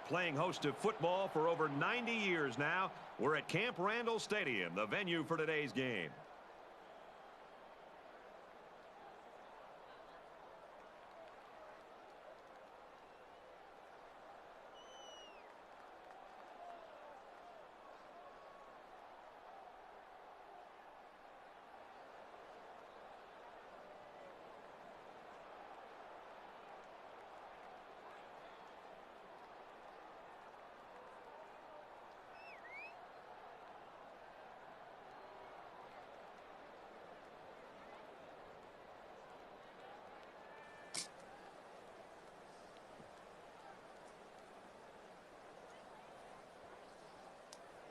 Playing host to football for over 90 years now, we're at Camp Randall Stadium, the venue for today's game.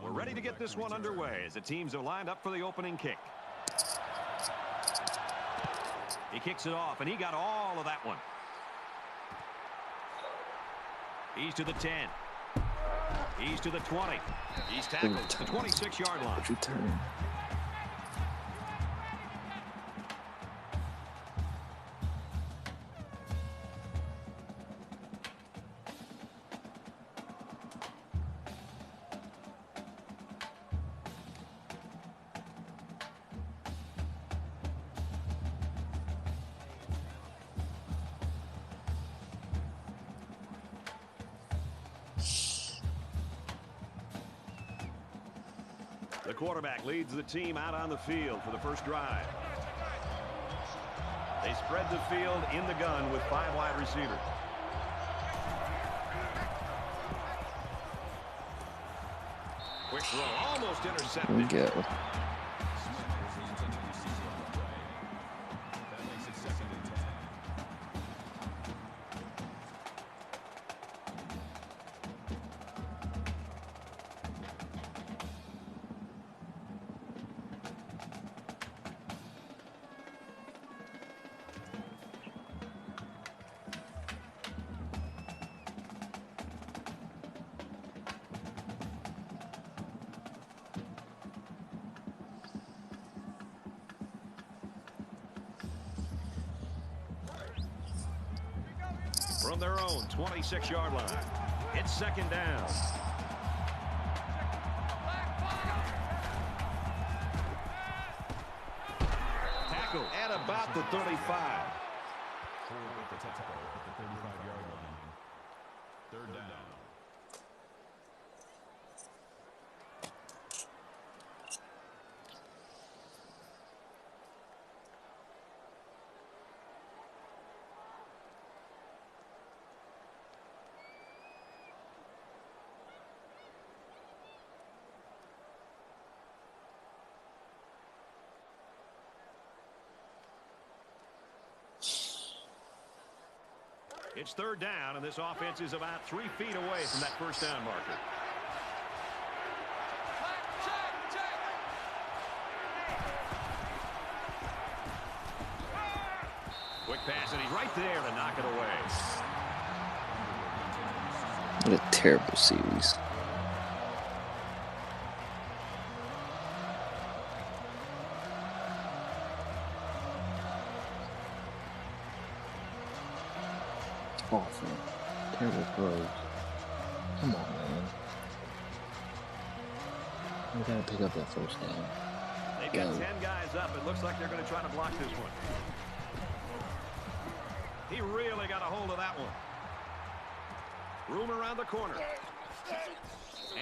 We're ready to get this one underway as the teams are lined up for the opening kick. He kicks it off, and he got all of that one. He's to the 10. He's to the 20. He's tackled to the 26-yard line. Return. The quarterback leads the team out on the field for the first drive. They spread the field in the gun with 5 wide receivers. Quick throw, almost intercepted. Go. From their own 26-yard line. It's second down. Tackle at about the 35. Third down. It's third down, and this offense is about 3 feet away from that first down marker. Quick pass, and he's right there to knock it away. What a terrible series. Awful. Terrible throws. Come on, man. We gotta pick up that first down. They've got 10 guys up. It looks like they're going to try to block this one. He really got a hold of that one. Room around the corner.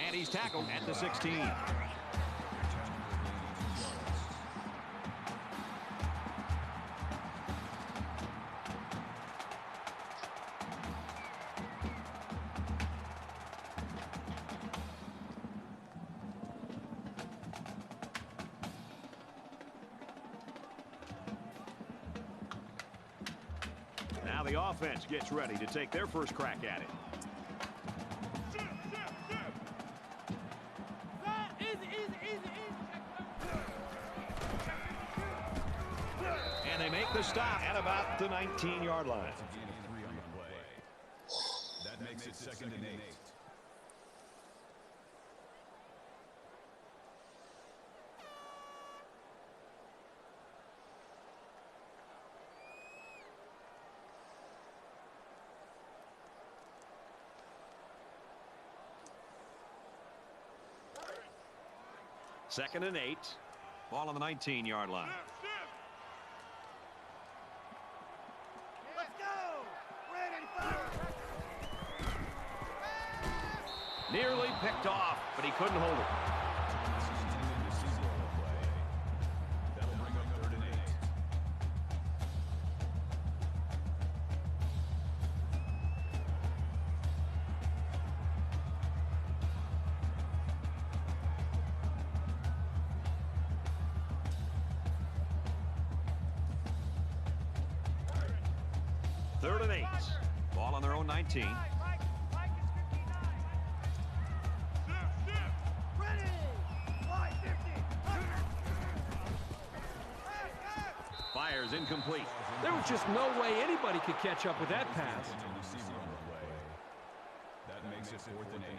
And he's tackled at the 16. Now the offense gets ready to take their first crack at it. And they make the stop at about the 19-yard line. That makes it second and 8. 2nd and 8. Ball on the 19-yard line. Let's go! Ready, fire! Nearly picked off, but he couldn't hold it. That'll bring up 3rd and 8. Third and 8. Ball on their own 19. Fires incomplete. There was just no way anybody could catch up with that pass. Receiver on the play. That makes it 4th and 8.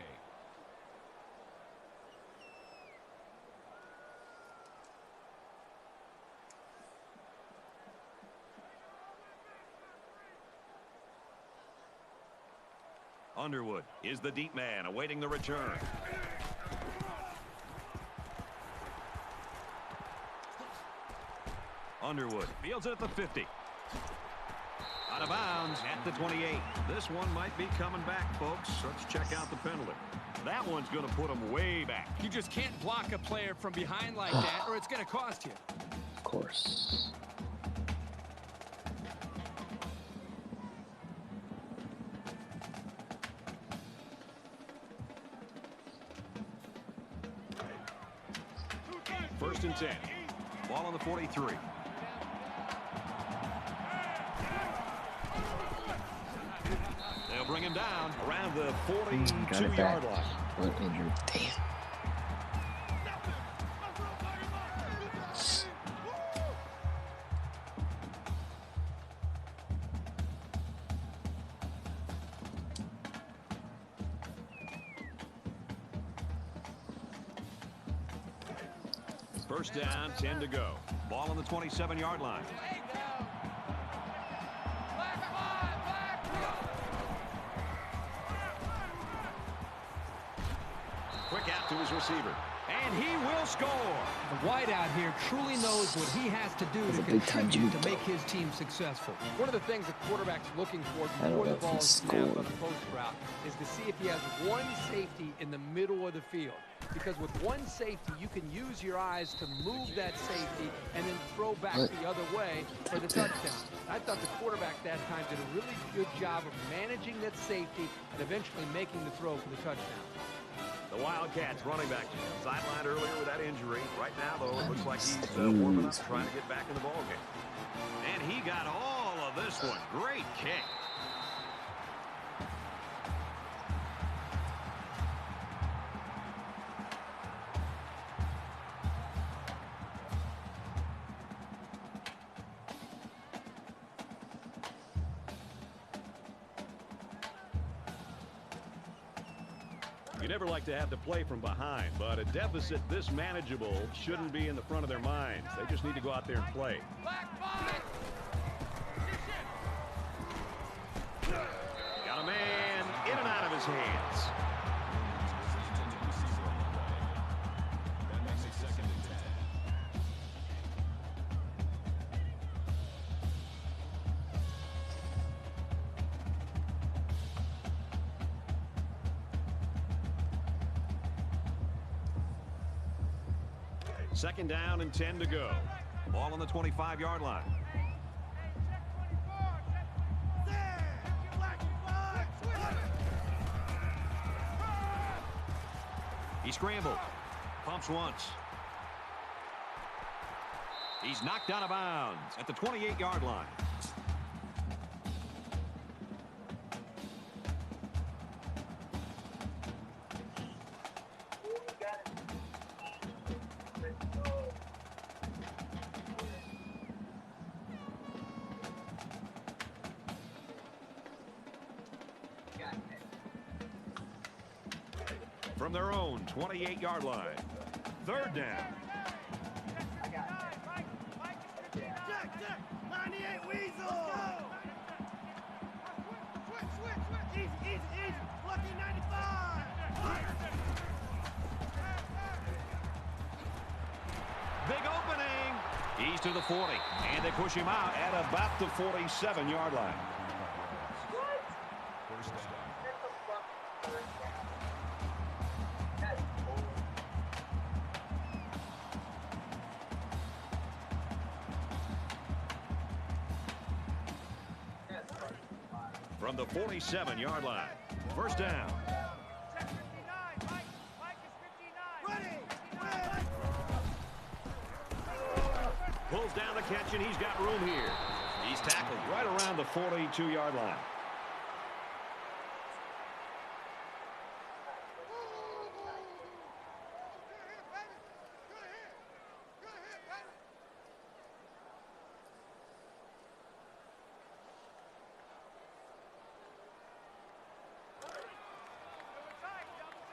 Underwood is the deep man awaiting the return. Underwood fields it at the 50. Out of bounds at the 28. This one might be coming back, folks. Let's check out the penalty. That one's going to put him way back. You just can't block a player from behind like that, or it's going to cost you. Of course. First and 10. Ball on the 43. They'll bring him down around the Got it 42-yard back. line. What injury? Damn. First down, 10 to go. Ball on the 27-yard line. Quick out to his receiver. And he will score. The wideout here truly knows what he has to do That's to a big-time contribute juke, to make though. his team successful. One of the things the quarterback's looking for I don't before know the if ball he is snapped scored. on the post route is to see if he has one safety in the middle of the field. Because with one safety, you can use your eyes to move that safety and then throw back What? the other way for the touchdown. I thought the quarterback that time did a really good job of managing that safety and eventually making the throw for the touchdown. The Wildcats running back sidelined earlier with that injury. Right now, though, it looks like he's warming up, trying to get back in the ballgame. And he got all of this one. Great kick. You never like to have to play from behind, but a deficit this manageable shouldn't be in the front of their minds. They just need to go out there and play. Got a man in and out of his hands. That makes it 2nd and 10. Second down and 10 to go. Ball on the 25-yard line. He scrambled. Pumps once. He's knocked out of bounds at the 28-yard line. From their own 28-yard line. Third down. Check, 98 Weasel! Switch. Easy. Lucky 95! Big opening. He's to the 40, and they push him out at about the 47-yard line. First down. From the 47-yard line. First down. Check 59. Mike is 59. Ready. Pulls down the catch, and he's got room here. He's tackled right around the 42-yard line.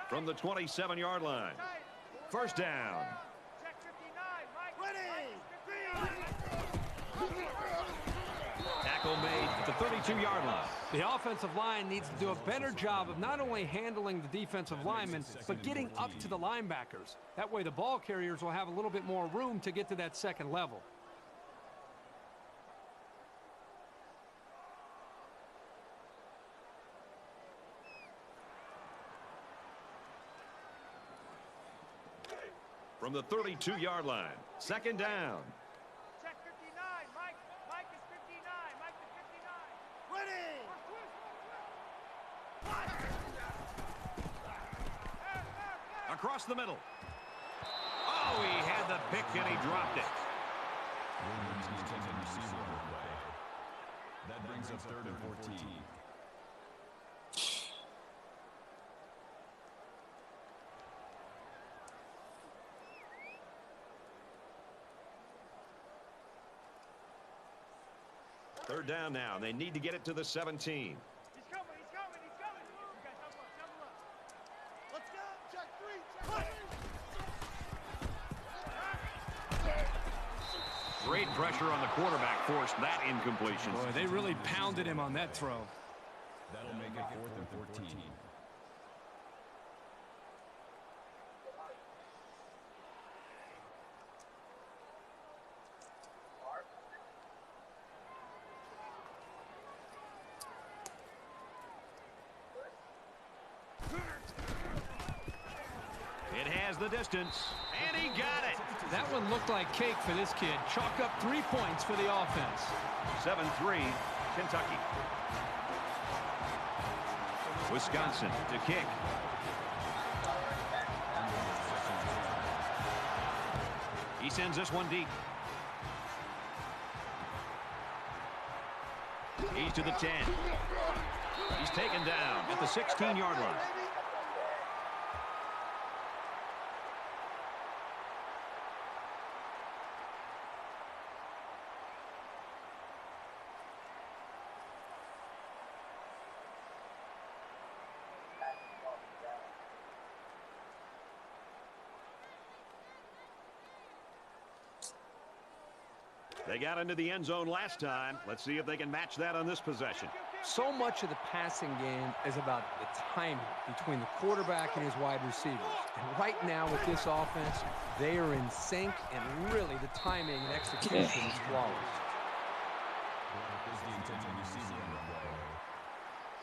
From the 27-yard line. First down. Check 59. Mike. Ready. Tackle made at the 32-yard line. The offensive line needs to do a better job of not only handling the defensive linemen, but getting up to the linebackers. That way the ball carriers will have a little bit more room to get to that second level. From the 32-yard line. Second down. Check 59. Mike. Mike is 59. Mike is 59. Ready. Across the middle. Oh, he had the pick and he dropped it. Williams is taking receiver on the way. That brings up 3rd and 14. Third down now. They need to get it to the 17. He's coming. He's coming. He's coming. You guys double up. Let's go. Check 3. Great pressure on the quarterback forced that incompletion. Boy, they really pounded him on that throw. That'll make it 4th and 14. It has the distance, and he got it. That one looked like cake for this kid. Chalk up 3 points for the offense. 7-3, Kentucky. Wisconsin to kick. He sends this one deep. He's to the 10. He's taken down at the 16-yard line. They got into the end zone last time. Let's see if they can match that on this possession. So much of the passing game is about the timing between the quarterback and his wide receivers. And right now with this offense, they are in sync, and really the timing and execution is flawless. Is the intended receiver on the play.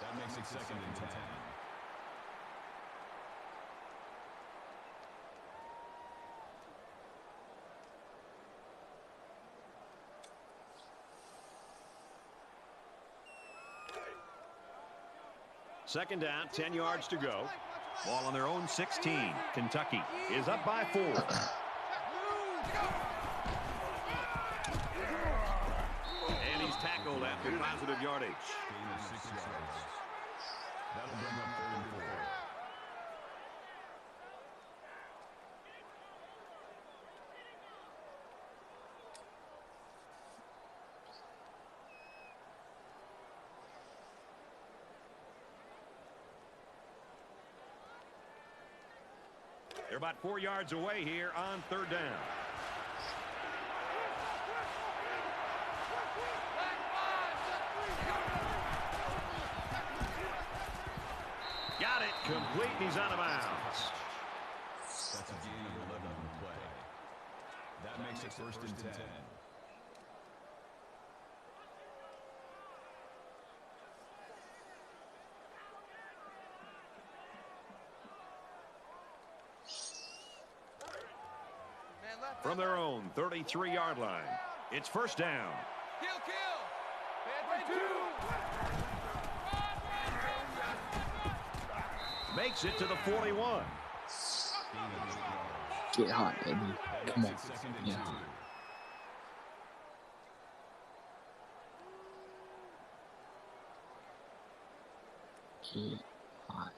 That makes it 2nd and 10. Second down, 10 yards to go. Ball on their own 16. Kentucky is up by 4. And he's tackled after positive yardage. Gain of 6 yards. That'll bring up 3rd and 4. They're about 4 yards away here on 3rd down. Got it. Complete, and he's out of bounds. That's a gain of 11 on the play. That That makes it first and 10. From their own 33-yard line, it's first down. Kill, kill. Panther 2. Makes it to the 41. Get hot, baby. Come on. Second and Yeah. 2. Get hot.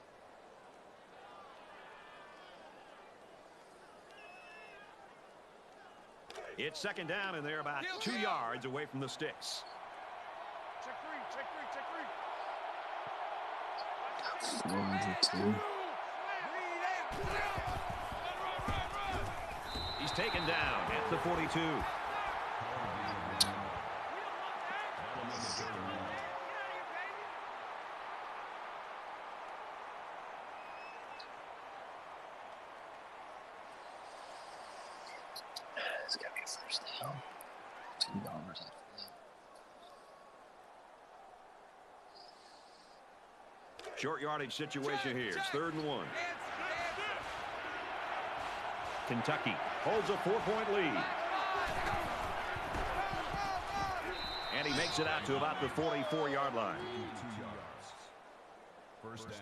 It's second down, and they're about 2 yards away from the sticks. Check three, check three, check three. 4-2. He's taken down at the 42. It's gotta be a first down. $2 after that. Short yardage situation here. It's 3rd and 1. Kentucky holds a 4-point lead. And he makes it out to about the 44-yard line. 2 yards. First down.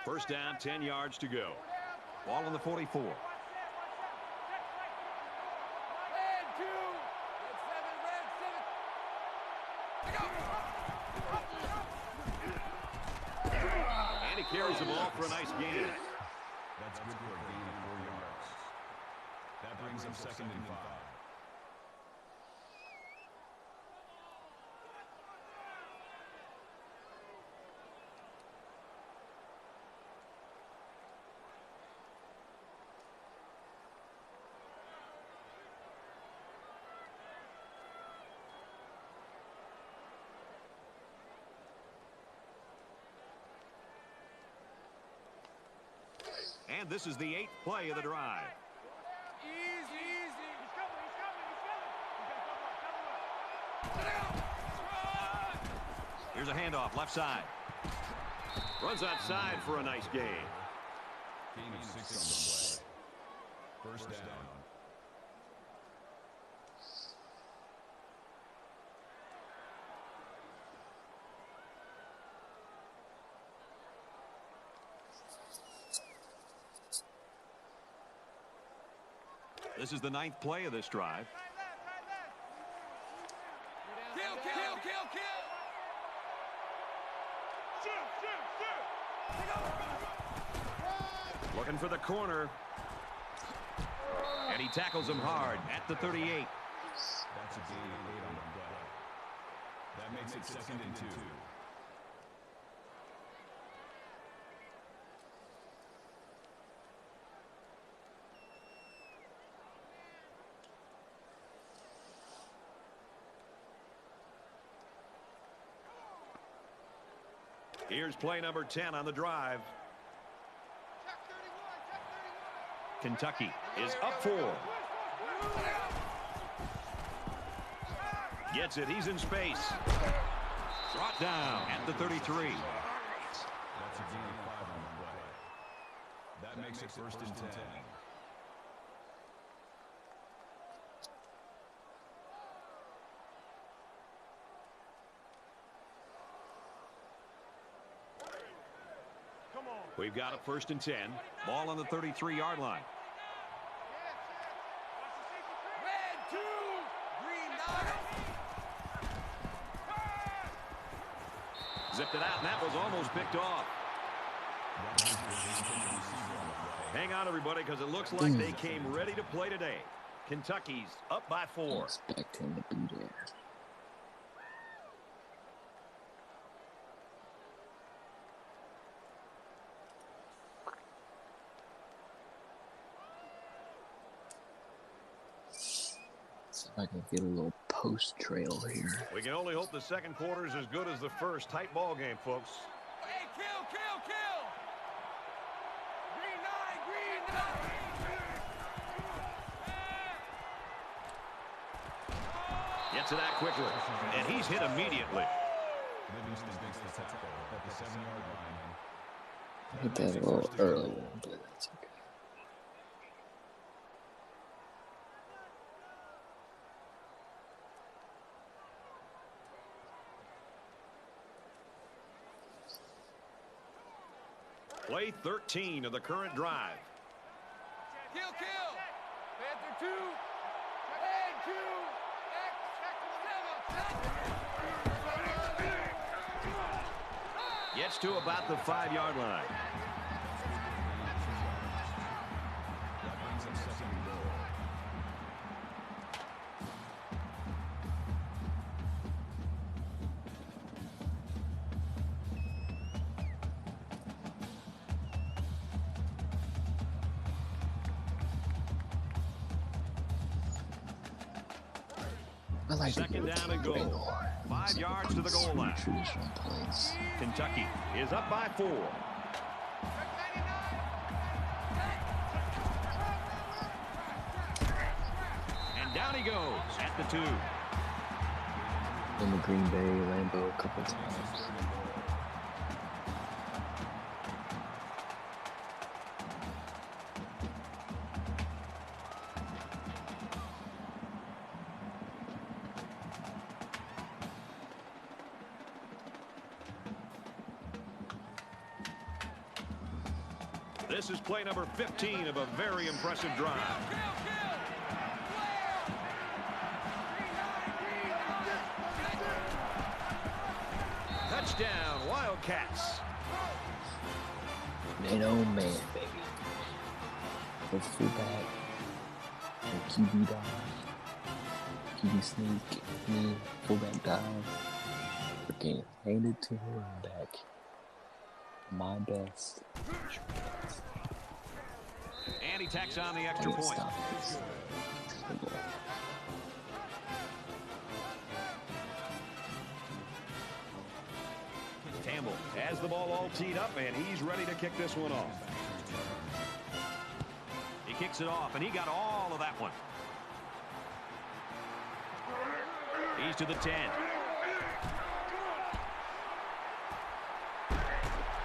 First down, 10 yards to go. Ball on the 44. And he carries the ball for a nice gain. That's good for a gain of 4 yards. That brings him second and 5. And this is the 8th play of the drive. Easy, easy. He's coming, he's coming, he's coming. Here's a handoff, left side. Runs outside for a nice gain. Gain of 6 on the play. First down. This is the 9th play of this drive. Kill, kill, kill, kill. Looking for the corner. And he tackles him hard at the 38. That's a gain of 8 on the play. That makes it second and 2. Here's play number 10 on the drive. Kentucky is up 4. Gets it. He's in space. Brought down at the 33. That's a gain of 5 on the play. That makes it first and 10. We've got a first and 10. Ball on the 33-yard line. Red 2, green 9. Zipped it out, and that was almost picked off. Hang on, everybody, because it looks like they came ready to play today. Kentucky's up by 4. Expect him to be there. See if I can get a little post trail here. We can only hope the second quarter is as good as the first. Tight ball game, folks. Hey, kill, kill, kill! Green 9, green 9! Gets it out quickly, and he's hit immediately. Livingston makes the tackle at the 7-yard line. Hit that a little earlier, but that's okay. Play 13 of the current drive. Kill, kill! Panther 2! And 2! Gets to about the 5-yard line. That brings up second and goal. I like to Second go down and deep goal. angle. 5 yards to the goal line. Traditional plays. Kentucky is up by 4. And down he goes at the 2. In the Green Bay Lambeau a couple times. This is play number 15 of a very impressive drive. Touchdown, Wildcats. Man, oh man, baby. The fullback, the QB dive, QB sneak, and fullback dive. Freaking handed to the running back. My best. And he tacks on the I extra didn't point. stop this. Good goal. Campbell has the ball all teed up, and he's ready to kick this one off. He kicks it off, and he got all of that one. He's to the 10.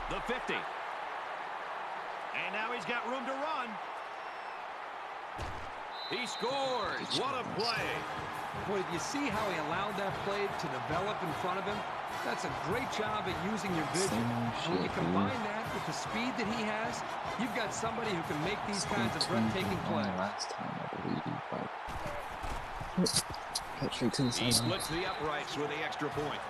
The 50. And now he's got room to run. He scores. What a play. Boy, did you see how he allowed that play to develop in front of him? That's a great job at using your vision. Same And when you shit, combine dude. that with the speed that he has, you've got somebody who can make these kinds of breathtaking plays. Last time, I believe, but cut straight to the He sideline. splits the uprights with the extra point.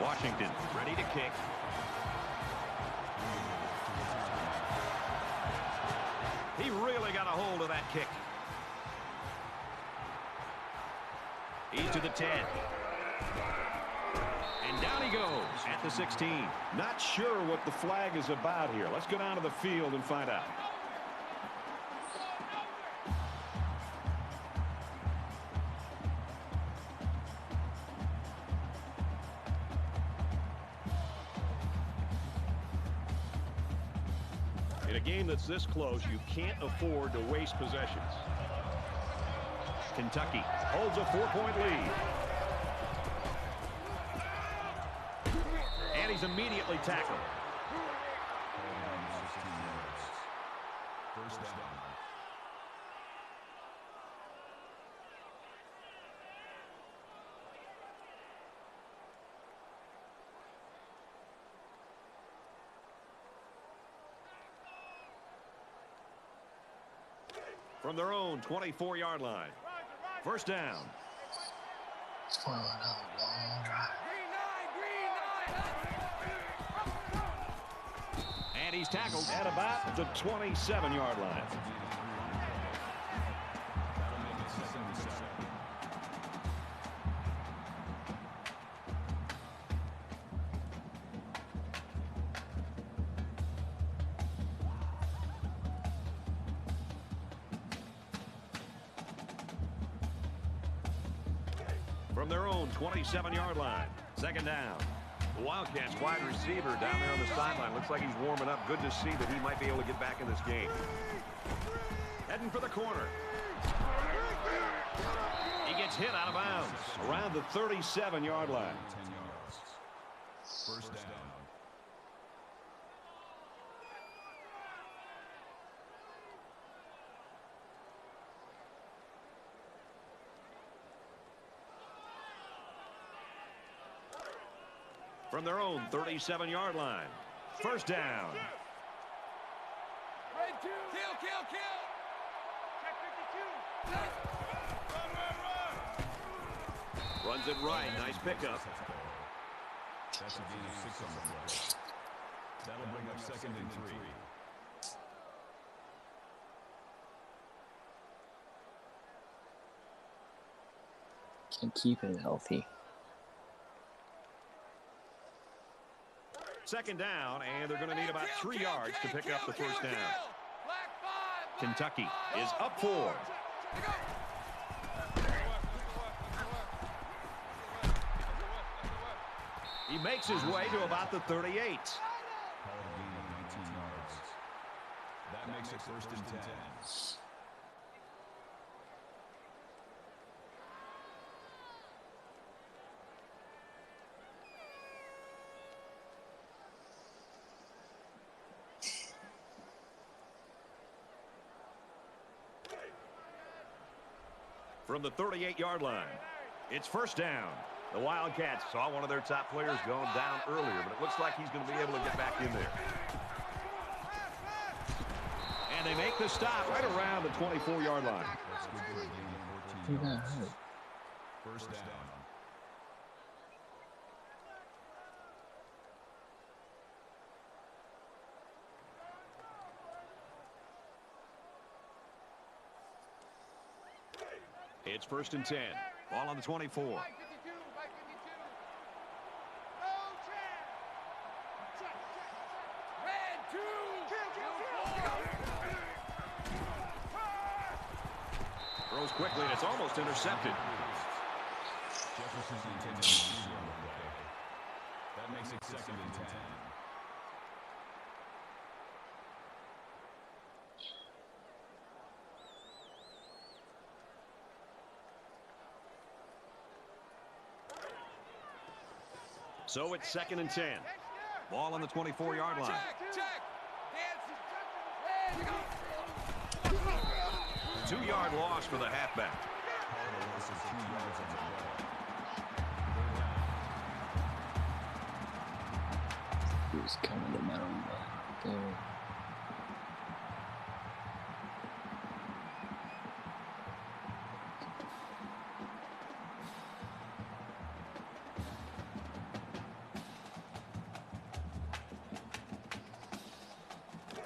Washington ready to kick. He really got a hold of that kick. He's to the 10. And down he goes at the 16. Not sure what the flag is about here. Let's go down to the field and find out. In a game that's this close, you can't afford to waste possessions. Kentucky holds a 4-point lead. And he's immediately tackled. First down. From their own 24-yard line. First down. Spoiling a long drive. And he's tackled at about the 27-yard line. That'll make it second and 7. From their own 27-yard line. Second down. The Wildcats wide receiver down there on the sideline. Looks like he's warming up. Good to see that he might be able to get back in this game. Heading for the corner. He gets hit out of bounds around the 37-yard line. 10 yards. First down. From their own 37-yard line. First down. Kill, kill, kill. Check 52. Runs it right. Nice pickup. That's a gain of 6 on the play. That'll bring up second and 3. Can't keep him healthy. Second down, and they're going to need about 3 yards to pick up the first down. Kentucky is up 4. He makes his way to about the 38. Call it a gain of 19 yards. That makes it first and 10. From the 38-yard line, it's first down. The Wildcats saw one of their top players going down earlier, but it looks like he's going to be able to get back in there. And they make the stop right around the 24-yard line. That's good for a gain of 14 He got yards. hurt. First down. It's first and 10. Ball on the 24. By 52, by 52. No chance. Check, check, check. Red 2. Throws quickly, and it's almost intercepted. Jefferson's intended receiver on the play. That makes it second and 10. So it's second and 10. Ball on the 24-yard line. Check. 2-yard loss for the halfback. Call it a loss of 2 yards on the play. He was coming to mound there.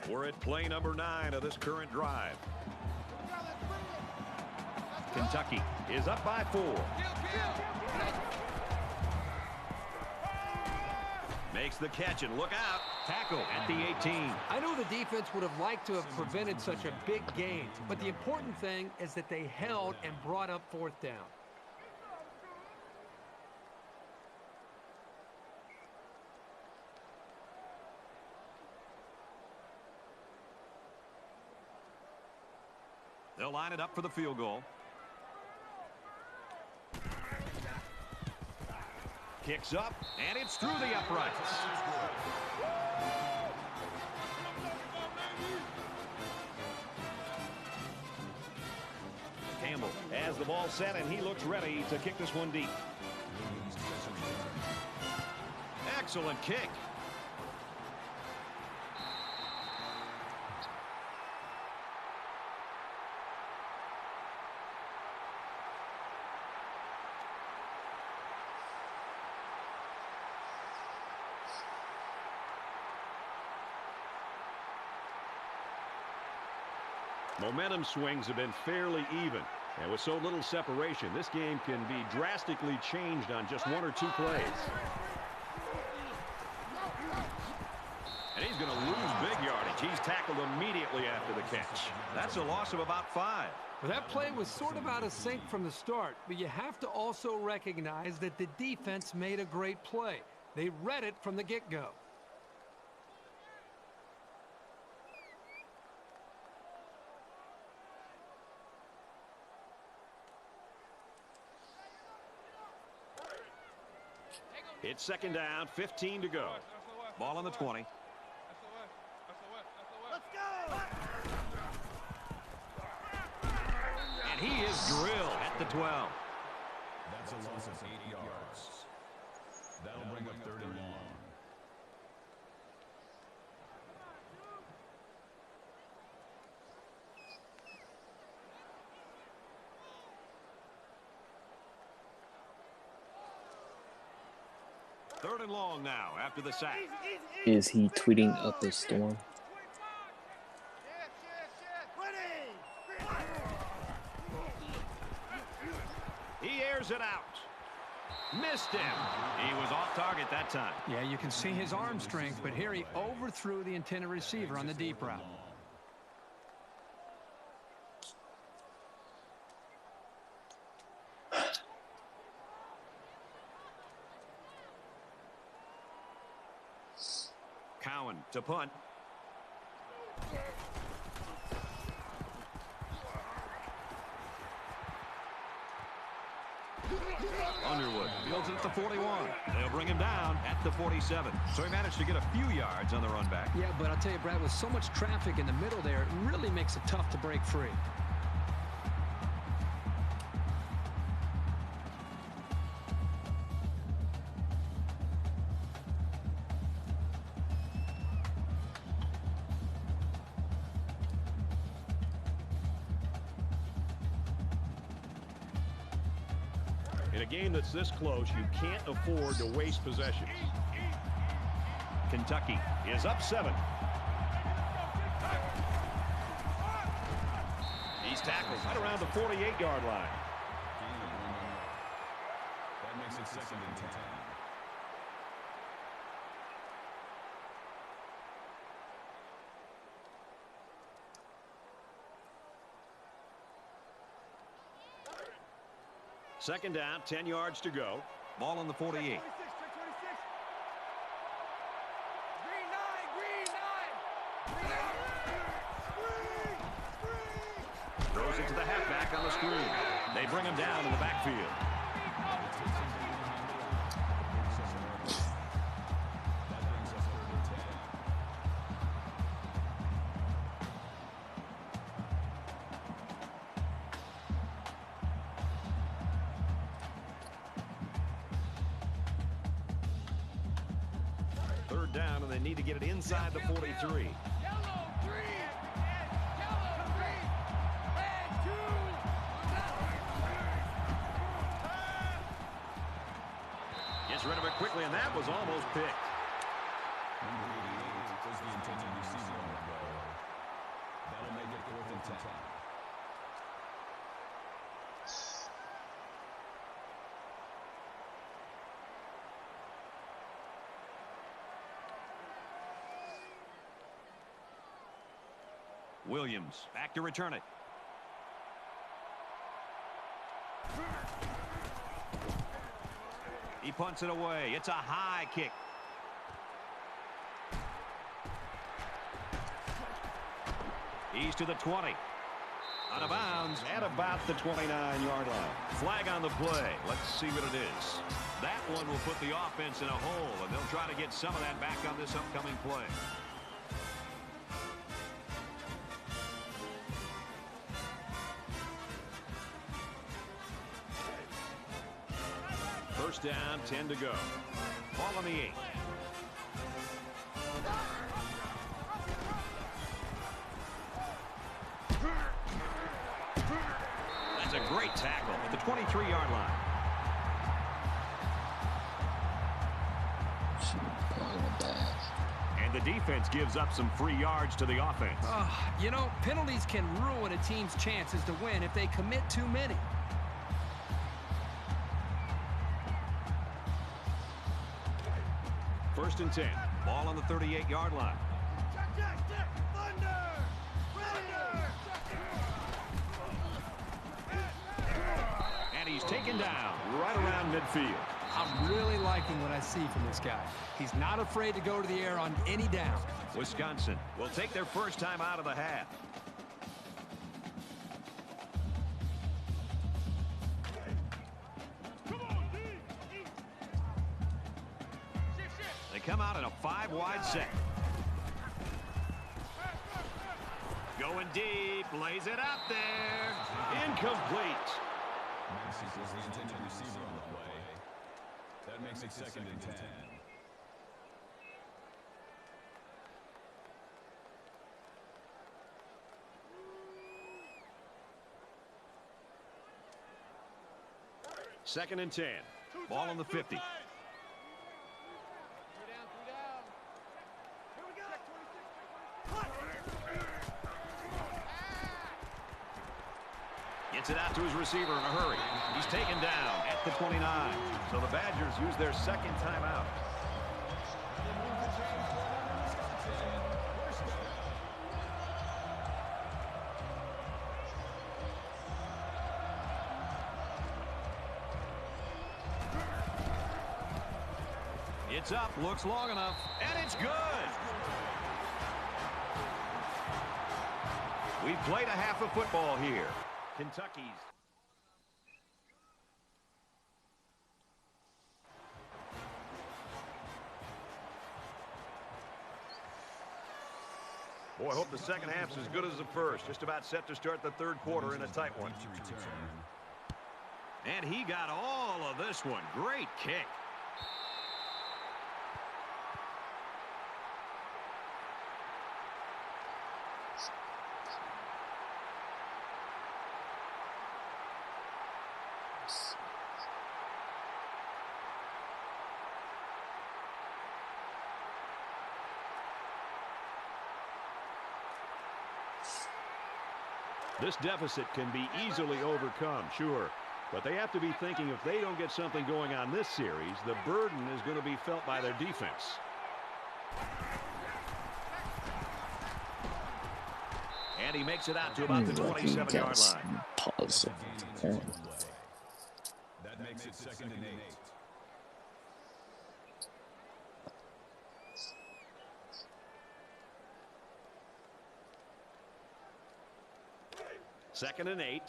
We're at play number 9 of this current drive. Kentucky is up by 4. Makes the catch, and look out. Tackle at the 18. I know the defense would have liked to have prevented such a big gain, but the important thing is that they held and brought up fourth down. They'll line it up for the field goal. Kicks up, and it's through the uprights. Campbell has the ball set, and he looks ready to kick this one deep. Excellent kick. Momentum swings have been fairly even. And with so little separation, this game can be drastically changed on just 1 or 2 plays. And he's going to lose big yardage. He's tackled immediately after the catch. That's a loss of about 5. Well, that play was sort of out of sync from the start, but you have to also recognize that the defense made a great play. They read it from the get-go. It's second down, 15 to go. Ball on the 20. Let's go! And he is drilled at the 12. That's a loss of 8 yards. That'll bring up 3rd and long. Third and long now after the sack. Is he tweeting up a storm? He airs it out. Missed him. He was off target that time. Yeah, you can see his arm strength, but here he overthrew the intended receiver on the deep route. Cowan to punt. Underwood fields it at the 41. They'll bring him down at the 47. So he managed to get a few yards on the run back. Yeah, but I'll tell you, Brad, with so much traffic in the middle there, it really makes it tough to break free. In a game that's this close, you can't afford to waste possessions. Kentucky is up 7. He's tackled right around the 48-yard line. That makes it 2nd and 10. Second down, 10 yards to go. Ball on the 48. Green 9, green 9. Throws it to the halfback on the screen. They bring him down in the backfield. Third down, and they need to get it inside the 43. Yellow, green, red, 2. Gets rid of it quickly, and that was almost picked. Number 88 was the intended receiver on the play. That'll make it 4th and 10. Williams back to return it. He punts it away. It's a high kick. He's to the 20. Out of bounds at about the 29-yard line. Flag on the play. Let's see what it is. That one will put the offense in a hole, and they'll try to get some of that back on this upcoming play. First down, 10 to go. Ball on the 8. That's a great tackle at the 23-yard line. And the defense gives up some free yards to the offense. You know, penalties can ruin a team's chances to win if they commit too many. First and 10. Ball on the 38-yard line. Check, check, check. taken down right around midfield. I'm really liking what I see from this guy. He's not afraid to go to the air on any down. Wisconsin will take their first time out of the half. They come out in a 5-wide set. Going deep, lays it out there. Incomplete. Maxey was the intended receiver on the play. That makes it 2nd and 10. Second and 10. Ball on the 50. Gets it out to his receiver in a hurry. He's taken down at the 29. So the Badgers use their second timeout. It's up, looks long enough, and it's good. We've played a half of football here. Kentucky's. Boy, I hope the second half's as good as the first. Just about set to start the third quarter in a tight one. And he got all of this one. Great kick. This deficit can be easily overcome, sure. But they have to be thinking if they don't get something going on this series, the burden is going to be felt by their defense. And he makes it out to about the 27-yard line. Pause. That makes it 2nd and 8. Second and 8.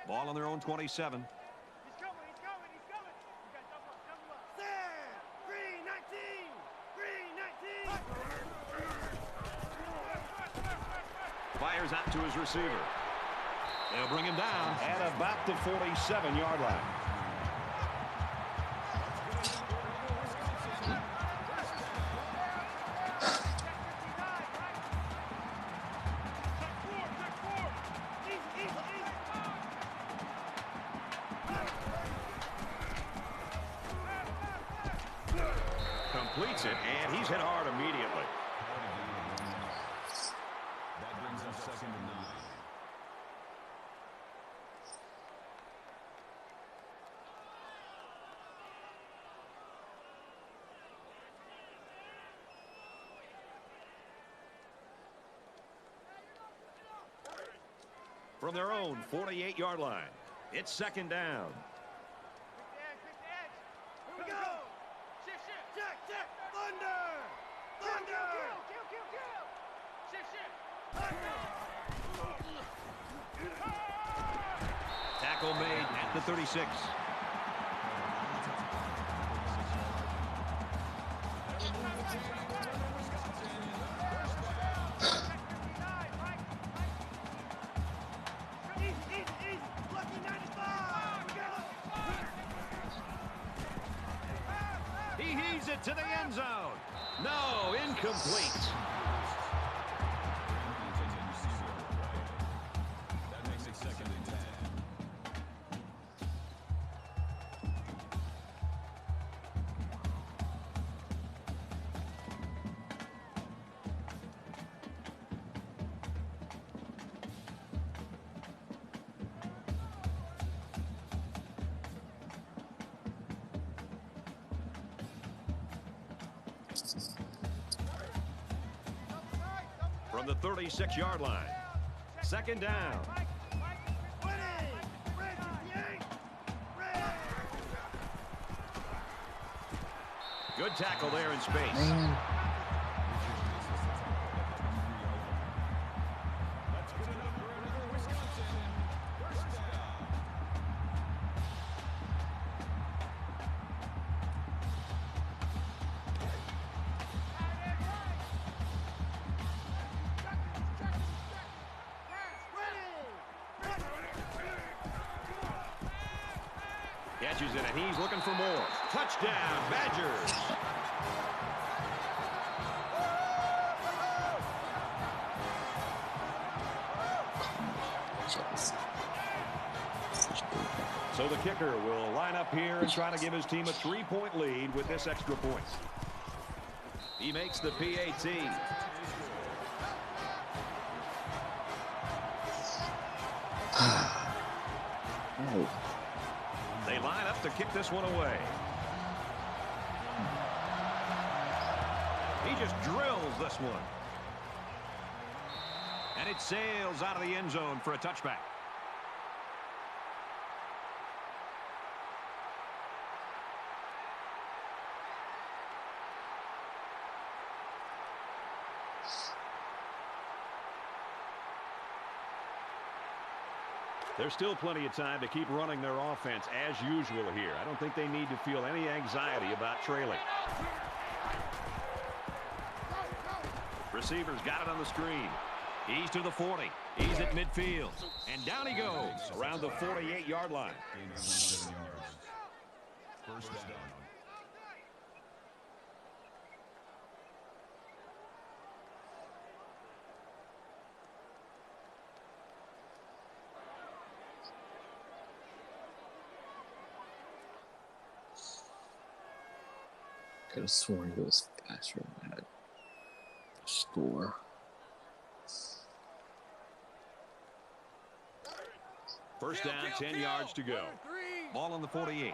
Ball on their own 27. He's coming, he's coming, he's coming. You got double up. There! Green 19! Green 19! Fires out to his receiver. They'll bring him down at about the 47-yard line. Completes it, and he's hit hard immediately. That brings up 2nd and 9. From their own 48-yard line, it's second down. Here we go! Shift, shift! Check, check! Thunder! Thunder! Kill, kill, kill, kill! Shift, shift! Tackle made at the 36. He heaves it to the end zone. No, incomplete. That makes it 2nd and 10. From the 36-yard line, second down. Good tackle there in space. Man. That's good enough for another Wisconsin. First down. Catches it, and he's looking for more. Touchdown, Badgers. So the kicker will line up here and try to give his team a 3-point lead with this extra point. He makes the PAT. Oh. They line up to kick this one away. He just drills this one. And it sails out of the end zone for a touchback. There's still plenty of time to keep running their offense as usual here. I don't think they need to feel any anxiety about trailing. Receivers got it on the screen. He's to the 40. He's at midfield. And down he goes around the 48-yard line. Gain of 7 yards. First down. Could have sworn he was faster than that score. First down, 10 yards to go. Ball on the 48.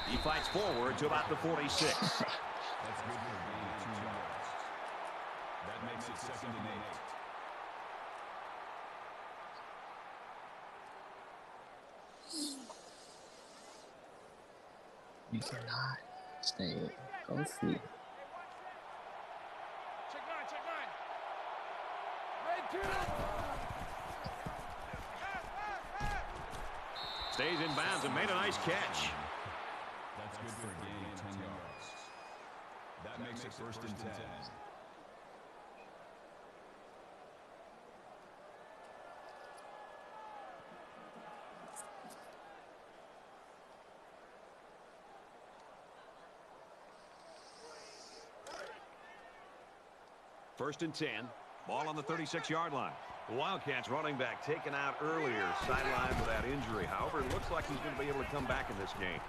He fights forward to about the 46. That's good for a gain of 2 yards. That makes it 2nd and 8. You cannot stay healthy. Check line. Red 2. Stays in bounds and made a nice catch. That's good for a gain of 10 yards. That makes it 1st and 10. First and 10. Ball on the 36-yard line. The Wildcats running back taken out earlier, sidelined with that injury. However, it looks like he's going to be able to come back in this game.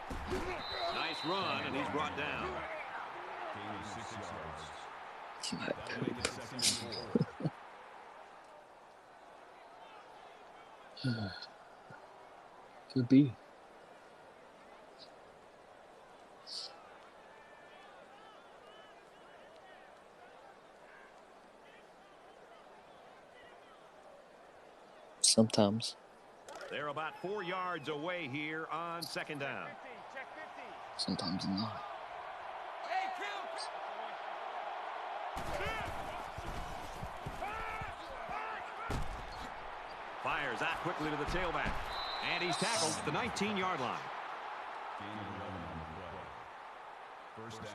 Nice run, and he's brought down. Gain of 6 yards. God. That'll make it 2nd and 4. Could be. Sometimes. They're about 4 yards away here on 2nd down. Check 50. Sometimes not. Fires out quickly to the tailback. And he's tackled at the 19-yard line. Gain of 11 on the play. First down.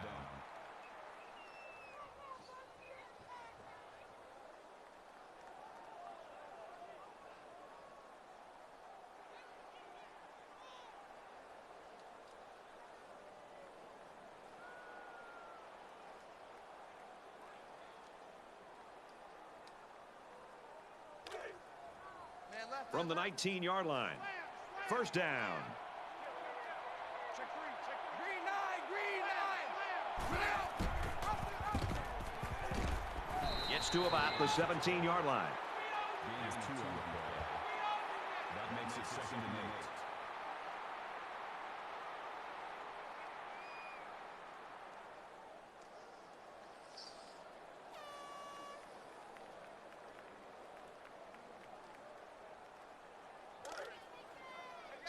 From the 19-yard line. First down. Check 3. Green 9. Gets to about the 17-yard line. Gain of 2 on the play. That makes it 2nd and 8.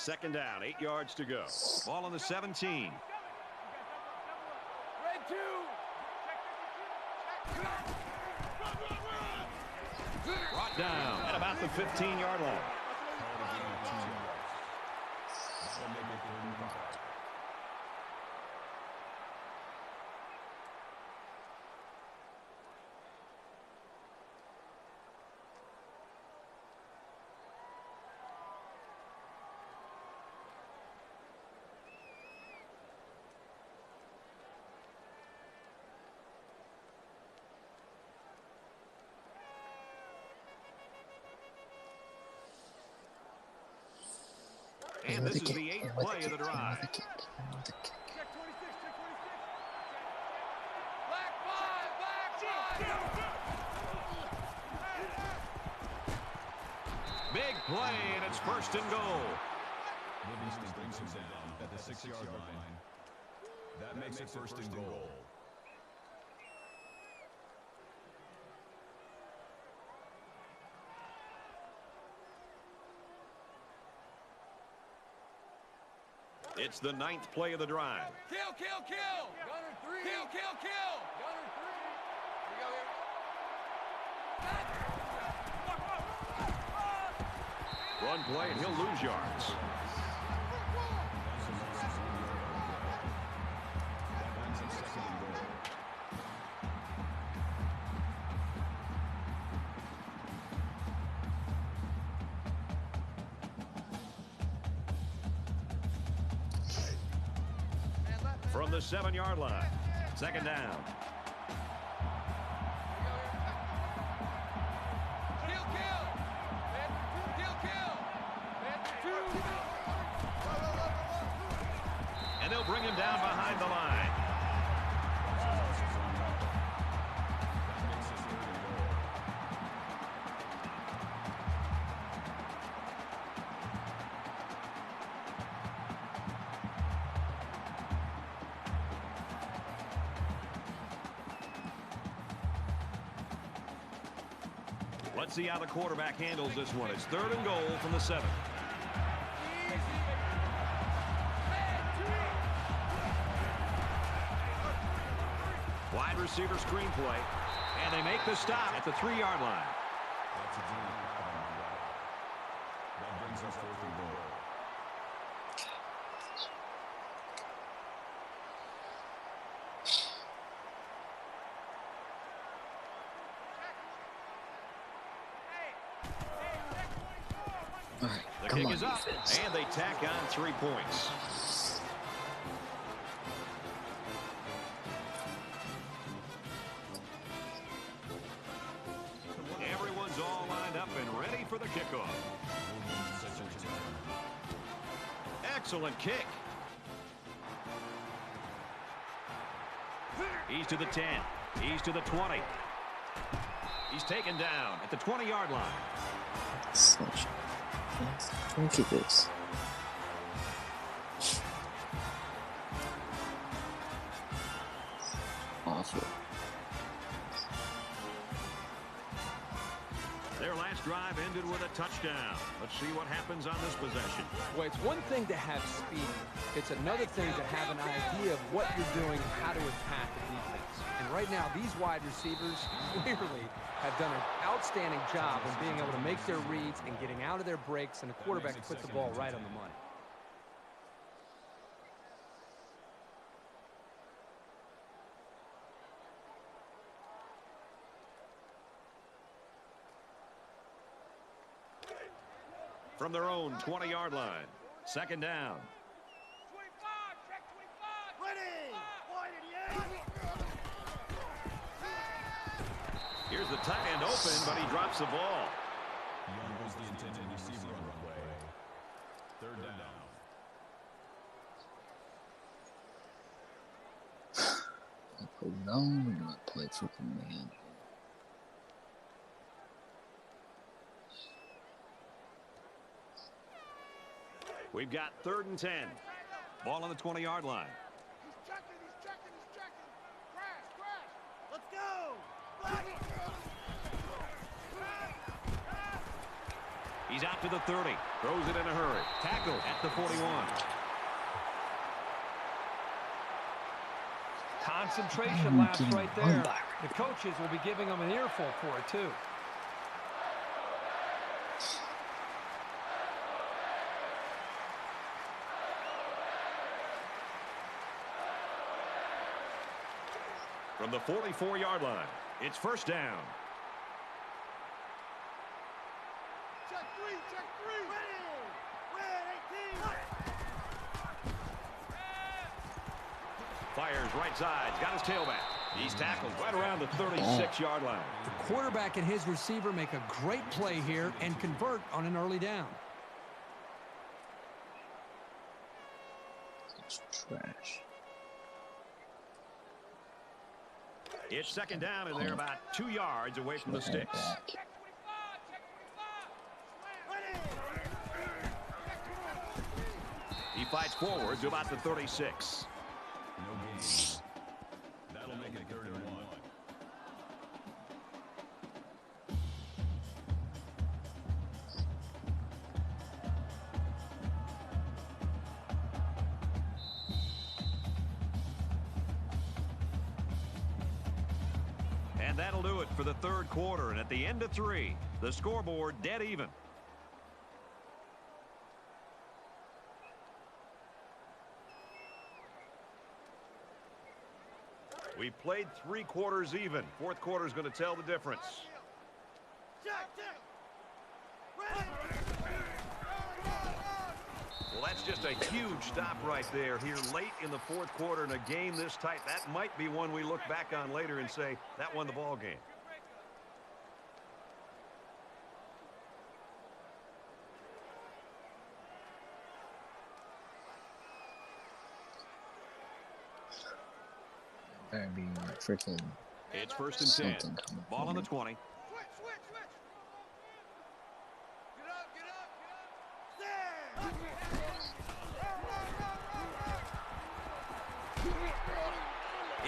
second down, 8 yards to go. Ball on the 17. Red 2. Brought down at about the 15-yard line. That'll make it 3rd and 5. And this is the 8th play of the drive. Check 26, check 26. Black 5. Big play, and it's 1st and goal. Livingston brings him down at the 6-yard line. That makes it 1st and goal. It's the 9th play of the drive. Kill, kill, kill. Gunner 3. Kill, kill, kill. Gunner 3. Run play, and he'll lose yards. That brings him 2nd and goal. From the 7-yard line. 2nd down. Kill, kill. Kill, kill. And they'll bring him down behind the line. That makes it 3rd and goal. Let's see how the quarterback handles this one. It's 3rd and goal from the 7. Wide receiver screen play. And they make the stop at the 3-yard line. That's a deep on the right. That brings us 4th and goal. All right, The come kick on, is up, defense. and they tack on 3 points. Everyone's all lined up and ready for the kickoff. Such a return. Excellent kick. He's to the 10. He's to the 20. He's taken down at the 20-yard line. Such. Look at this. Awful. Their last drive ended with a touchdown. Let's see what happens on this possession. Well, it's one thing to have speed. It's another thing to have an idea of what you're doing and how to attack the defense. And right now, these wide receivers clearly have done an outstanding job of being able to make their reads and getting out of their breaks, and the quarterback puts the ball right on the money. From their own 20-yard line. 2nd down. 25, check 25. Ready. Wide at the end. Here's the tight end open, but he drops the ball. Young was the intended receiver on the play. 3rd down. I play zone or do I play freaking man? We've got 3rd and 10. Ball on the 20-yard line. He's checking, he's checking, he's checking. Crash, crash. Let's go. Black. He's out to the 30. Throws it in a hurry. Tackled at the 41. Concentration lapse right there. The coaches will be giving them an earful for it, too. From the 44-yard line, it's first down. Check three. Ready. Red 18. Fires right side. Got his tailback. He's tackled right around the 36-yard line. The quarterback and his receiver make a great play here and convert on an early down. It's trash. It's second down, and they're about 2 yards away from the sticks. He fights forward to about the 36. No gain. That'll make it 3rd and 1. And that'll do it for the 3rd quarter. And at the end of 3, the scoreboard dead even. We played 3 quarters even. 4th quarter is going to tell the difference. Check. Ready. Well, that's just a huge stop right there here late in the 4th quarter in a game this tight. That might be one we look back on later and say that won the ball game. Better be freaking It's first and 10. something coming. Ball on the 20. Switch. Get up.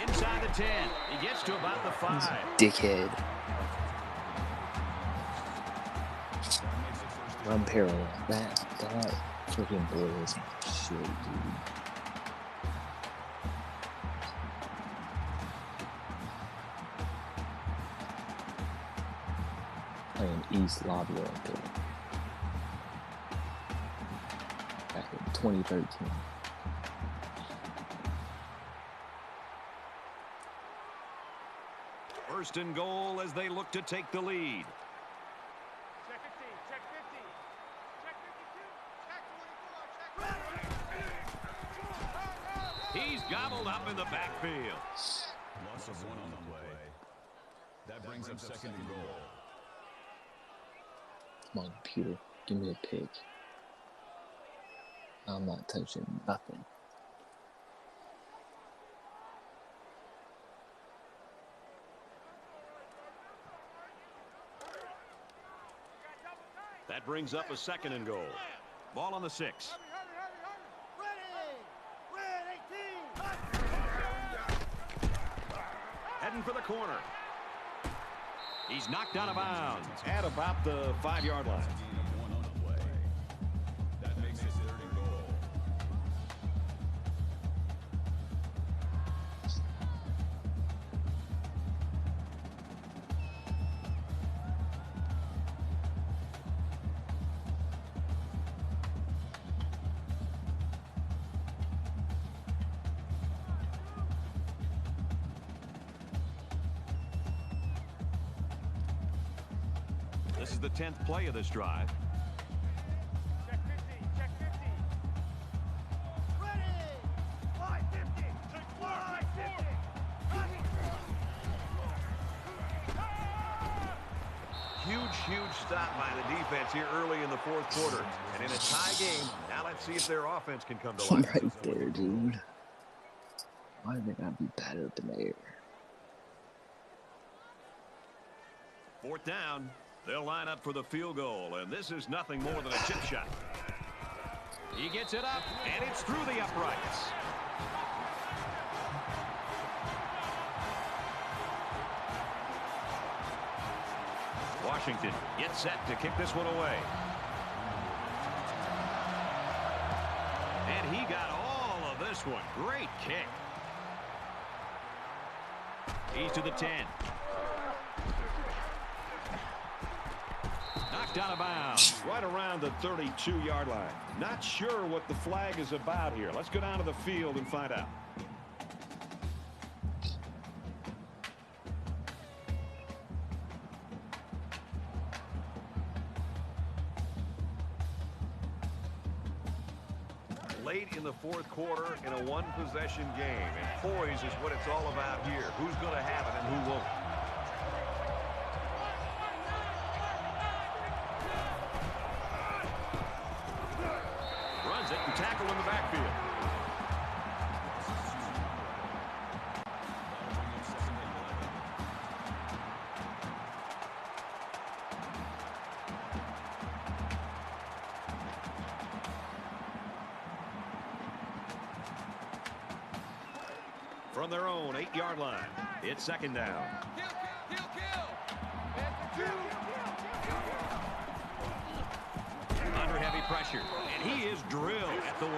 Inside the 10. He gets to about the 5. Dickhead. Run parallel. That freaking boils my shit, dude. Playing East Lobby right there. Back in 2013. First and goal as they look to take the lead. Check 15. Check 52. Check 24. Check. He's gobbled up in the backfield. Loss of 1 on the play. That brings up 2nd and goal. Come on, computer. Give me a pick. I'm not touching nothing. That brings up a 2nd and goal. Ball on the 6. Ready. Red 18. Heading for the corner. He's knocked out of bounds at about the 5-yard line. Gain of 1 on the play. That makes it 3rd and goal. This is the 10th play of this drive. Check 50. Check 50. Ready. Line 50. Line 50. Huge stop by the defense here early in the 4th quarter. And in a tie game, now let's see if their offense can come to life. Right there, dude. Why do they gotta be bad up in the air? 4th down. They'll line up for the field goal, and this is nothing more than a chip shot. He gets it up, and it's through the uprights. Washington gets set to kick this one away. this one. Great kick. He's to the 10. Knocked out of bounds. Right around the 32-yard line. Not sure what the flag is about here. Let's go down to the field and find out. Late in the fourth quarter in a one-possession game. And poise is what it's all about here. Who's going to have it and who won't? Runs it and tackle in the backfield. From their own 8-yard line, it's second down. Under heavy pressure, and he is drilled at the 1.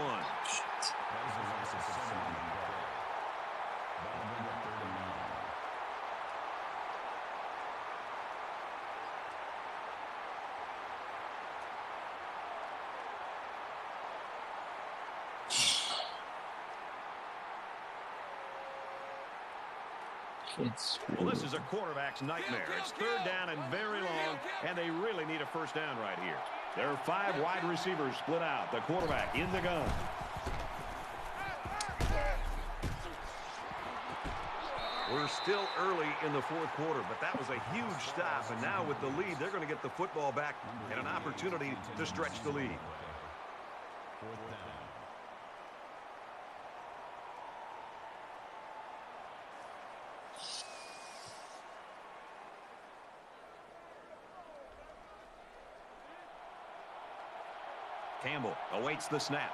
Well, this is a quarterback's nightmare. It's third down and very long, and they really need a first down right here. There are 5 wide receivers split out. The quarterback in the gun. We're still early in the fourth quarter, but that was a huge stop. And now with the lead, they're going to get the football back and an opportunity to stretch the lead. Campbell awaits the snap.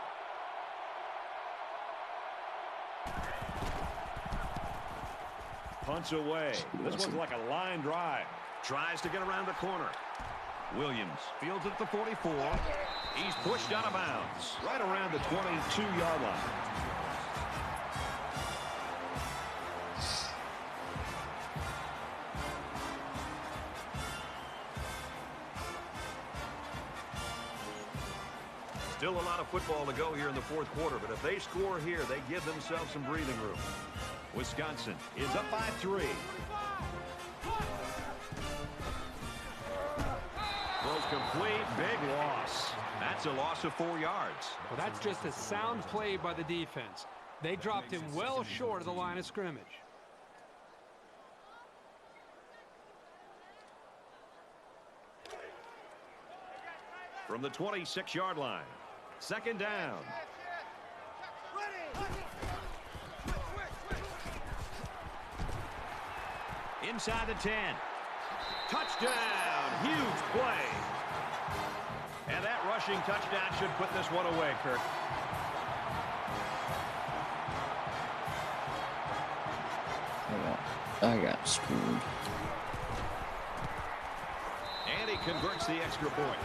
Punts away. This one's like a line drive. Tries to get around the corner. Williams fields at the 44. He's pushed out of bounds right around the 22-yard line. Still a lot of football to go here in the fourth quarter, but if they score here, they give themselves some breathing room. Wisconsin is up by 3. Throws complete, big loss. That's a loss of 4 yards. Well, that's just a sound play by the defense. They dropped him well short of the line of scrimmage. From the 26-yard line, second down. Inside the 10. Touchdown. Huge play. And that rushing touchdown should put this one away, Kirk. I got screwed. And he converts the extra point.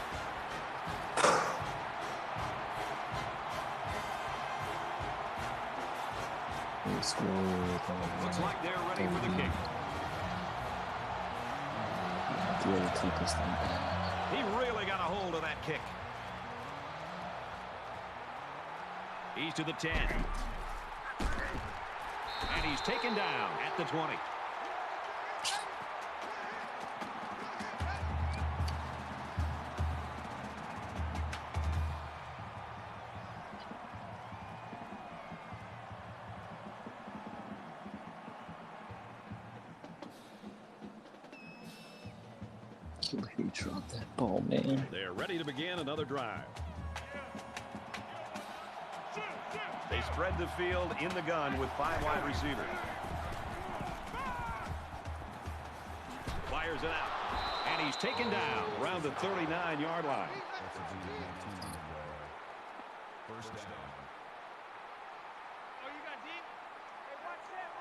Looks like they're ready for the kick. He really got a hold of that kick. He's to the 10. And he's taken down at the 20. He dropped that ball, man. They're ready to begin another drive. They spread the field in the gun with 5 wide receivers. Fires it out. And he's taken down around the 39-yard line. First down.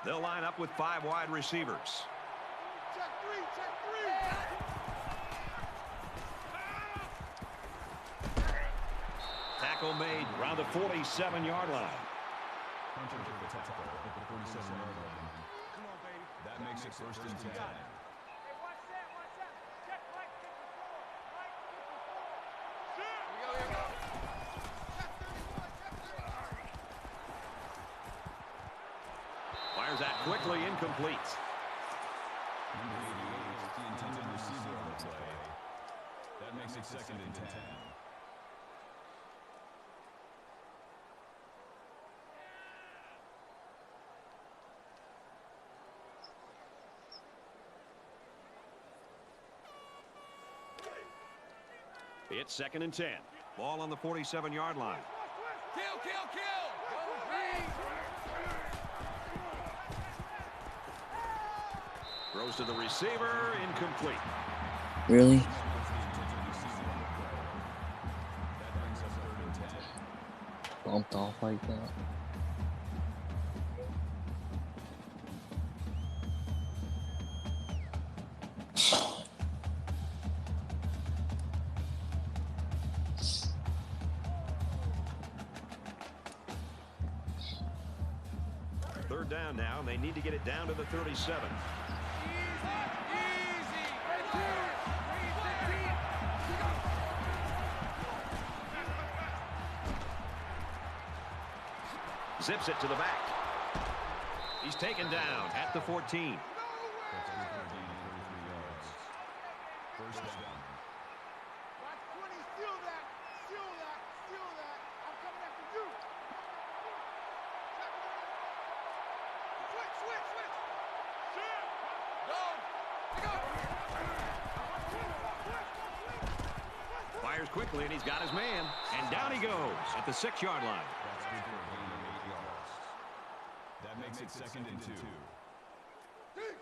They'll line up with 5 wide receivers. Tackle made around the 47-yard line. Hunter took the tackle at the 47-yard line. Come on, baby. That makes it first and 10. Hey, watch that, watch that. Check right 54. Right 54. Shit. Here we go. Check 34, check 34. Fires that quickly, incomplete. Number 88 is the intended receiver on the play. That makes it second and 10. It's second and 10. Ball on the 47-yard line. Kill, kill, kill. Go green. Throws to the receiver, incomplete. Really? That brings up third and 10. Bumped off like that? Third down now, and they need to get it down to the 37. Easy. Right here. Zips it to the back. He's taken down at the 14. That's a good gain of 33 yards. First down. Watch 20, steal that. Steal that. Steal that. I'm coming after you. Switch, switch, switch. Shit. Go. Fires quickly, and he's got his man. And down he goes at the 6-yard line. That's good for a gain of 8 yards. That makes it second and 2. Hey,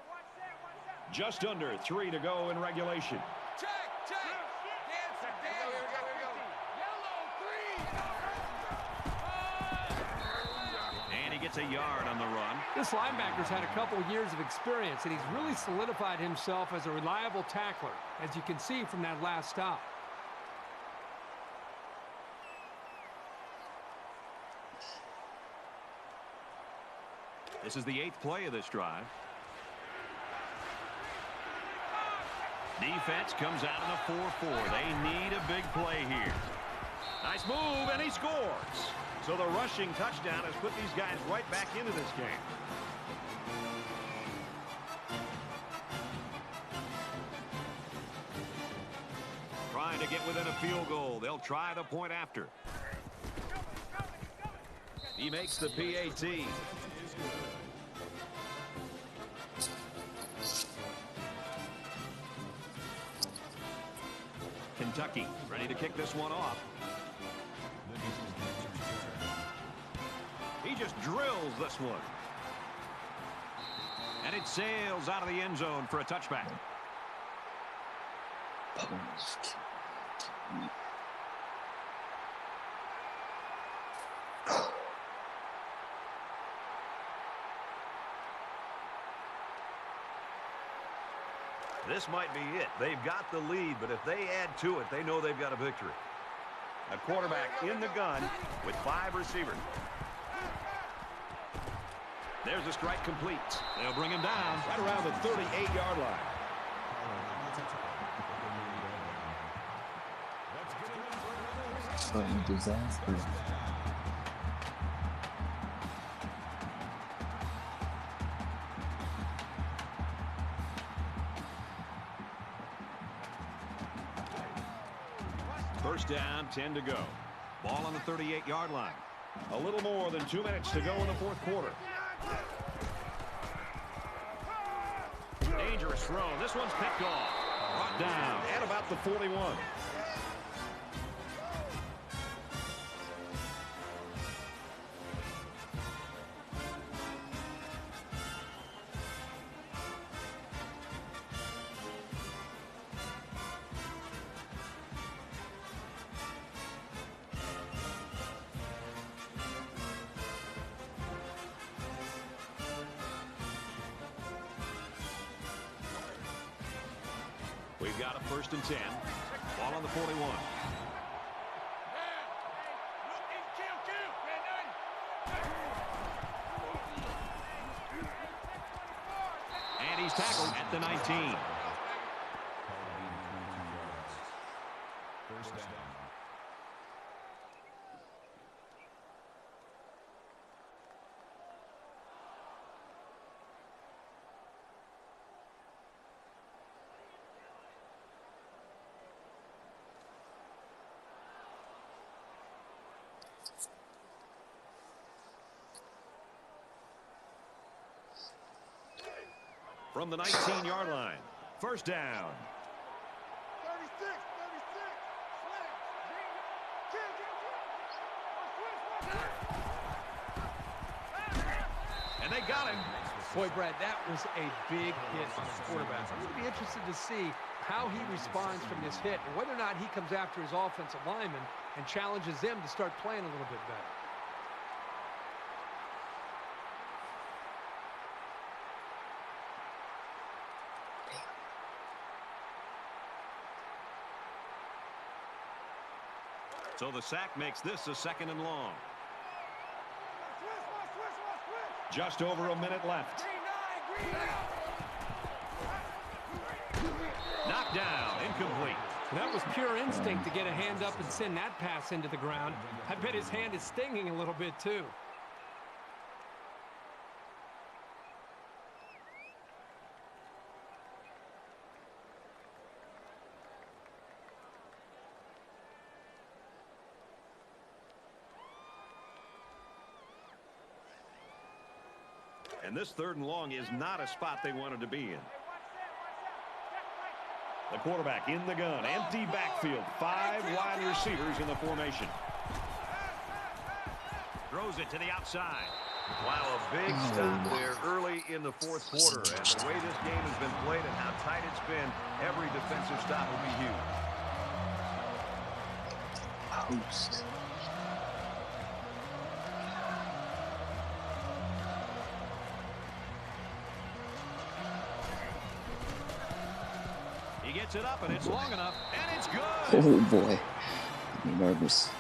watch that, watch that. Just under 3 to go in regulation. Check, check. Dance, dance. Here we go. Yellow, green. And he gets a yard on the run. This linebacker's had a couple years of experience, and he's really solidified himself as a reliable tackler, as you can see from that last stop. This is the 8th play of this drive. Defense comes out in a 4-4. They need a big play here. Nice move, and he scores. So the rushing touchdown has put these guys right back into this game. Trying to get within a field goal. They'll try the point after. He makes the PAT. Kentucky ready to kick this one off. He just drills this one. And it sails out of the end zone for a touchback. This might be it. They've got the lead, but if they add to it, they know they've got a victory. A quarterback in the gun with 5 receivers. There's a strike complete. They'll bring him down right around the 38-yard line. Fucking disaster. First down, 10 to go. Ball on the 38-yard line. A little more than 2 minutes to go in the fourth quarter. Dangerous throw. This one's picked off. Brought down at about the 41. We've got a first and 10. Ball on the 41. Look, kill, kill. Man, 19. First down. From the 19-yard line. First down. 36, 36. And they got him. Boy, Brad, that was a big hit on the quarterback. I'm going to be interested to see how he responds from this hit and whether or not he comes after his offensive lineman and challenges them to start playing a little bit better. So the sack makes this a 2nd and long. Just over a minute left. Knocked down, incomplete. That was pure instinct to get a hand up and send that pass into the ground. I bet his hand is stinging a little bit too. And this 3rd and long is not a spot they wanted to be in. The quarterback in the gun. Empty backfield. 5 wide receivers in the formation. Throws it to the outside. Wow, a big stop there early in the 4th quarter. And the way this game has been played and how tight it's been, every defensive stop will be huge. Host. He gets it up, and it's long enough, and it's good. Oh boy, I'm nervous.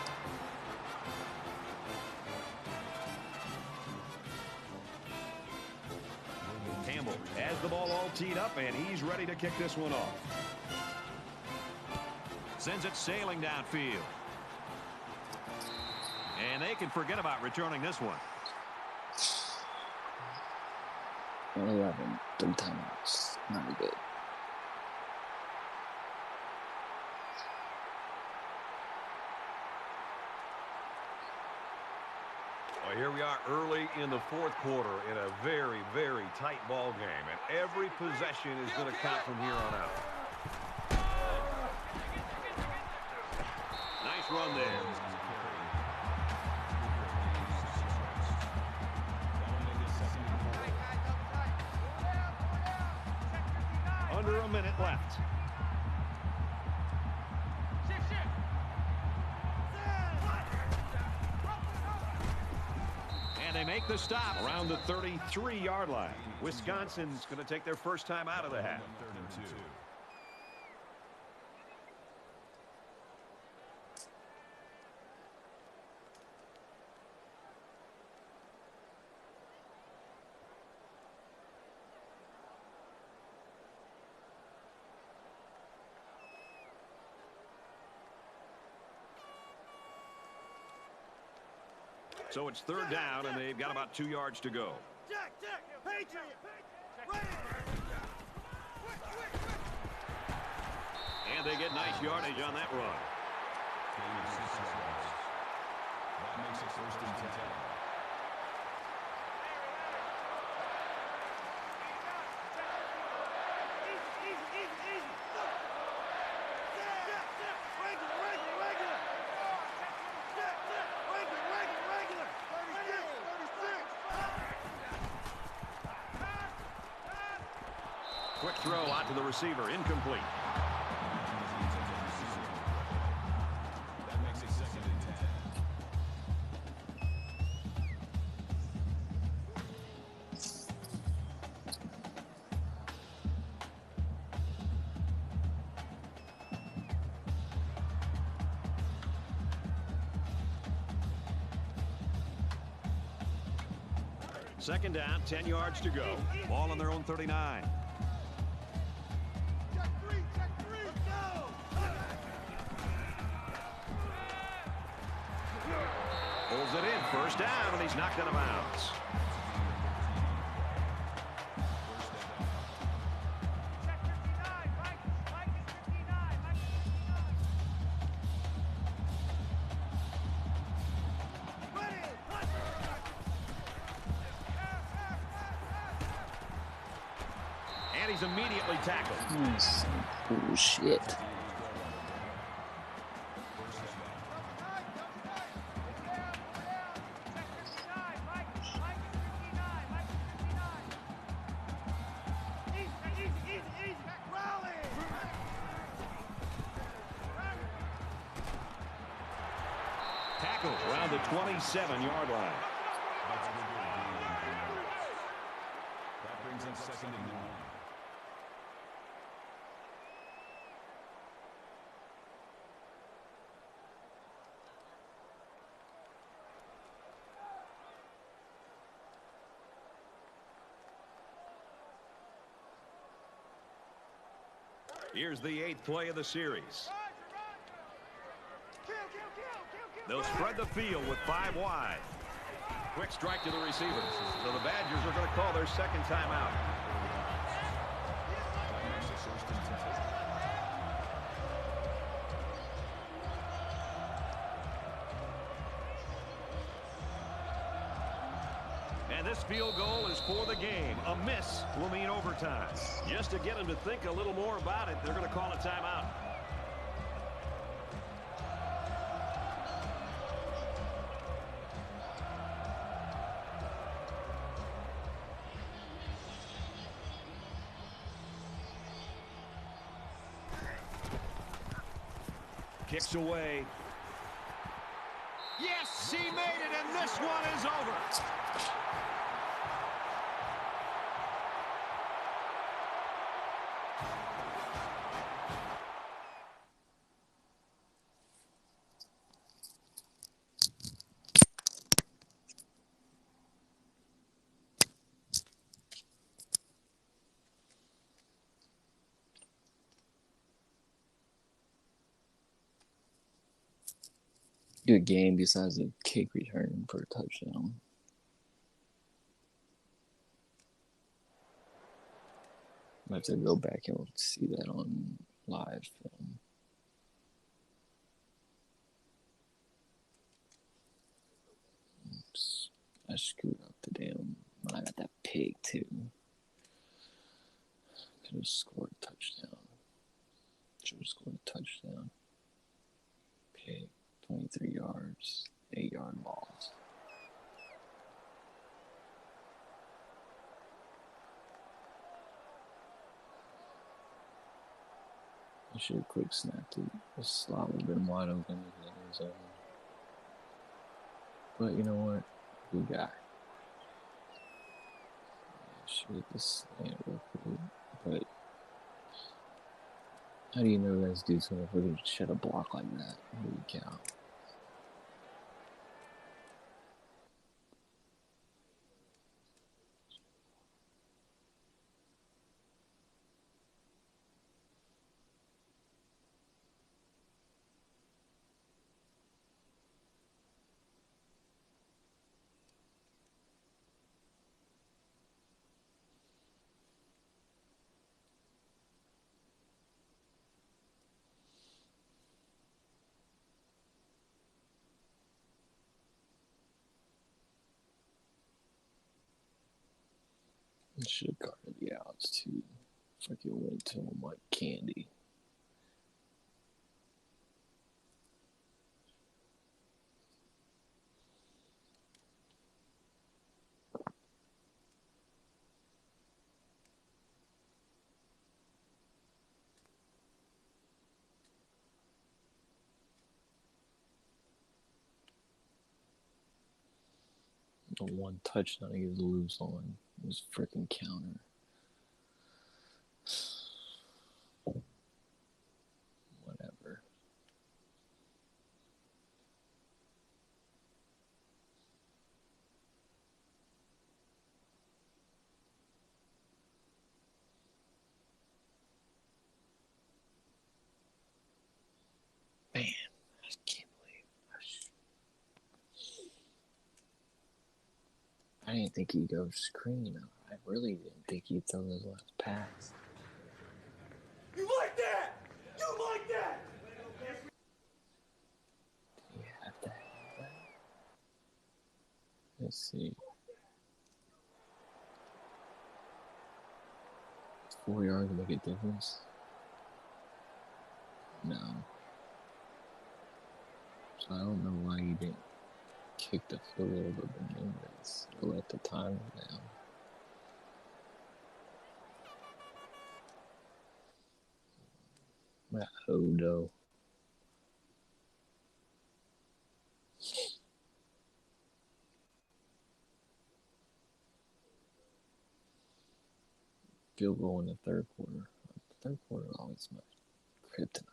Campbell has the ball all teed up, and he's ready to kick this one off. Sends it sailing downfield. And they can forget about returning this one. 11, 3 timeouts. Not good. Well, here we are early in the 4th quarter in a very, very tight ball game, and every possession is going to count from here on out. Nice run there. Under a minute left. And they make the stop around the 33-yard line. Wisconsin's going to take their first time out of the half. 3rd and 2. So it's 3rd down, and they've got about 2 yards to go. Jack, Patriot. And they get nice yardage on that run. Gain of 6 yards. That makes it 1st and 10. Easy. Regular. 36. Quick throw out to the receiver, incomplete. That makes it 2nd and 10. Second down, 10 yards to go. Ball on their own 39. First down, and he's knocked out of bounds. Check 59, Mike. Mike is 59. Mike is 59. Ready, punch. And he's immediately tackled. Some bullshit. Tackle around the 27-yard line. That brings up 2nd and 9. Here's the 8th play of the series. They'll spread the field with 5 wide. Quick strike to the receivers. So the Badgers are going to call their second timeout. And this field goal is for the game. A miss will mean overtime. Just to get them to think a little more about it, they're going to call a timeout. Kicks away. Yes, he made it, and this one is over. Good game besides a kick return for a touchdown. I have to go back and see that on live film. Oops. I screwed up the damn when I got that pick too. Could have scored a touchdown. Should have scored a touchdown. Pick. 23 yards, 8-yard loss. I should have quick snapped it. The slot would have been wide open. But you know what? Good guy. Should hit this slant real quick. But how do you know this dude's going to freaking shed a block like that? Holy cow. I should have guarded the outs too. Freaking went to him like candy. The one touchdown he was loose on was freaking counter. Whatever. Man, I can't believe I didn't think he'd go screen. I really didn't think he'd throw his last pass. You like that? You like that? Do you have to have that? Let's see. 4 yards make a difference? No. So I don't know why he didn't kick the field goal to Bermudez or let the timer down. That Hodo. Field goal in the third quarter. The third quarter always my kryptonite.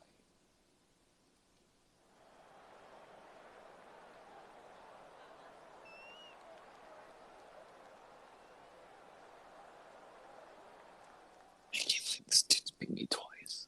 I can't believe this dude's beat me twice.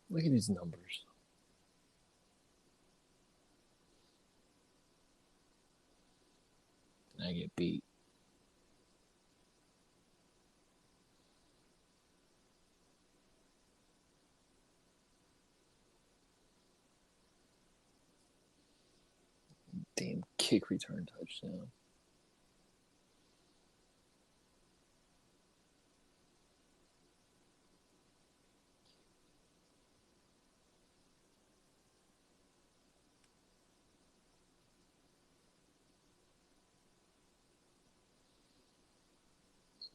Look at these numbers. And I get beat. Damn kick return touchdown.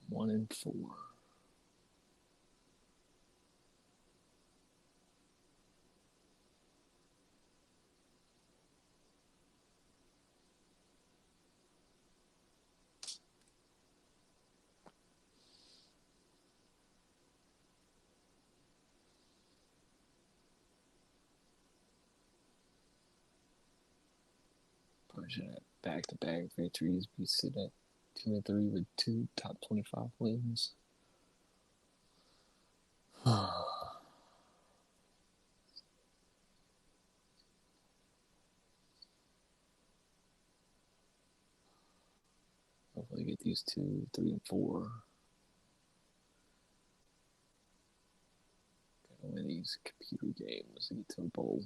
One and 4. Probably should have back-to-back victories. We sit at 2-3 with 2 top 25 wins. Hopefully get these 2, 3, and 4. Gotta win these computer games to get to a bowl.